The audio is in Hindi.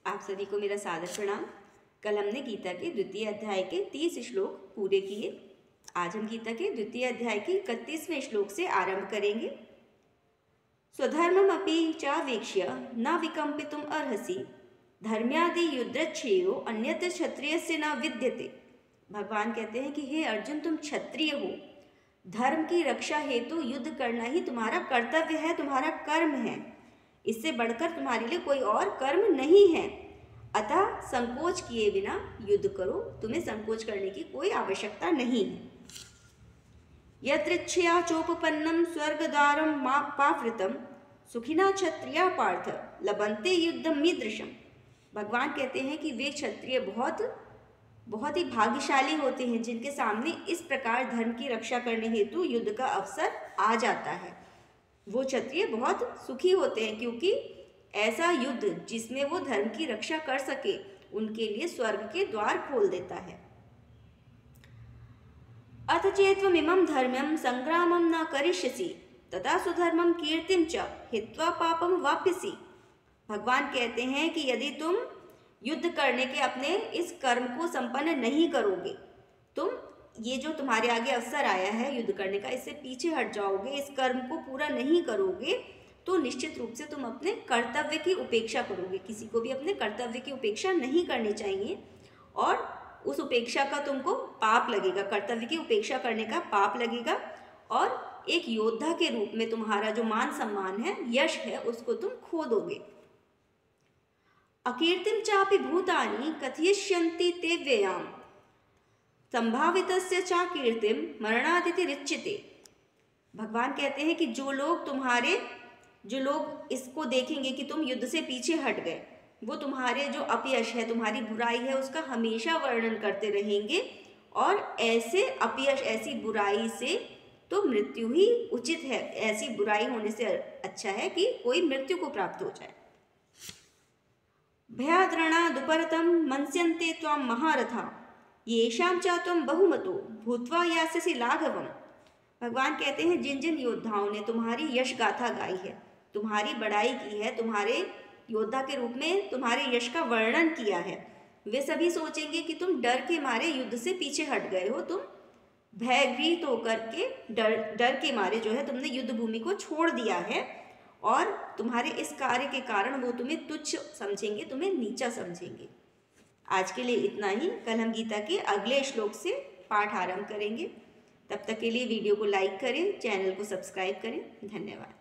आप सभी को मेरा सादर प्रणाम। कल हमने गीता के द्वितीय अध्याय के 30 श्लोक पूरे किए। आज हम गीता के द्वितीय अध्याय के 31वें श्लोक से आरंभ करेंगे। स्वधर्ममपि चावेक्ष्य न विकम्पितुम अर्हसि धर्म्यादि युद्धच्छेयो अन्यत्र क्षत्रियस्य न विद्यते। भगवान कहते हैं कि हे अर्जुन, तुम क्षत्रिय हो, धर्म की रक्षा हेतु युद्ध करना ही तुम्हारा कर्तव्य है, तुम्हारा कर्म है। इससे बढ़कर तुम्हारे लिए कोई और कर्म नहीं है। अतः संकोच किए बिना युद्ध करो, तुम्हें संकोच करने की कोई आवश्यकता नहीं है। यत्रिच्छया चोपपन्नम स्वर्गद्वारम पावृतम सुखिना क्षत्रिया पार्थ लभन्ते युद्धम मीदृशम। भगवान कहते हैं कि वे क्षत्रिय बहुत ही भाग्यशाली होते हैं जिनके सामने इस प्रकार धर्म की रक्षा करने हेतु युद्ध का अवसर आ जाता है। वो क्षत्रिय बहुत सुखी होते हैं क्योंकि ऐसा युद्ध जिसमें वो धर्म की रक्षा कर सके उनके लिए स्वर्ग के द्वार खोल देता है। अथ चेत्त्वमिमं धर्म्यं संग्रामं न करिष्यसि तथा सुधर्मं कीर्तिं च हित्वा पापं वाप्यसि। भगवान कहते हैं कि यदि तुम युद्ध करने के अपने इस कर्म को संपन्न नहीं करोगे, तुम ये जो तुम्हारे आगे अवसर आया है युद्ध करने का, इससे पीछे हट जाओगे, इस कर्म को पूरा नहीं करोगे, तो निश्चित रूप से तुम अपने कर्तव्य की उपेक्षा करोगे। किसी को भी अपने कर्तव्य की उपेक्षा नहीं करनी चाहिए और उस उपेक्षा का तुमको पाप लगेगा, कर्तव्य की उपेक्षा करने का पाप लगेगा और एक योद्धा के रूप में तुम्हारा जो मान सम्मान है, यश है, उसको तुम खो दोगे। अकीर्तिम चापि भूतानि कथयिष्यन्ति ते व्ययाम संभावितस्य चा कीर्तिम मरणादिति रिच्यते। भगवान कहते हैं कि जो लोग इसको देखेंगे कि तुम युद्ध से पीछे हट गए, वो तुम्हारे जो अपयश है, तुम्हारी बुराई है, उसका हमेशा वर्णन करते रहेंगे और ऐसे अपयश, ऐसी बुराई से तो मृत्यु ही उचित है। ऐसी बुराई होने से अच्छा है कि कोई मृत्यु को प्राप्त हो जाए। भयाद्रणा दुपरतम मनस्यन्ते त्वां महारथा येषां च त्वं बहुमतो भूत्वा यास्यसि लाघवम्। भगवान कहते हैं जिन जिन योद्धाओं ने तुम्हारी यश गाथा गाई है, तुम्हारी बड़ाई की है, तुम्हारे योद्धा के रूप में तुम्हारे यश का वर्णन किया है, वे सभी सोचेंगे कि तुम डर के मारे युद्ध से पीछे हट गए हो, तुम भयभीत होकर के डर के मारे जो है तुमने युद्ध भूमि को छोड़ दिया है और तुम्हारे इस कार्य के कारण वो तुम्हें तुच्छ समझेंगे, तुम्हें नीचा समझेंगे। आज के लिए इतना ही। कल हम गीता के अगले श्लोक से पाठ आरंभ करेंगे। तब तक के लिए वीडियो को लाइक करें, चैनल को सब्सक्राइब करें। धन्यवाद।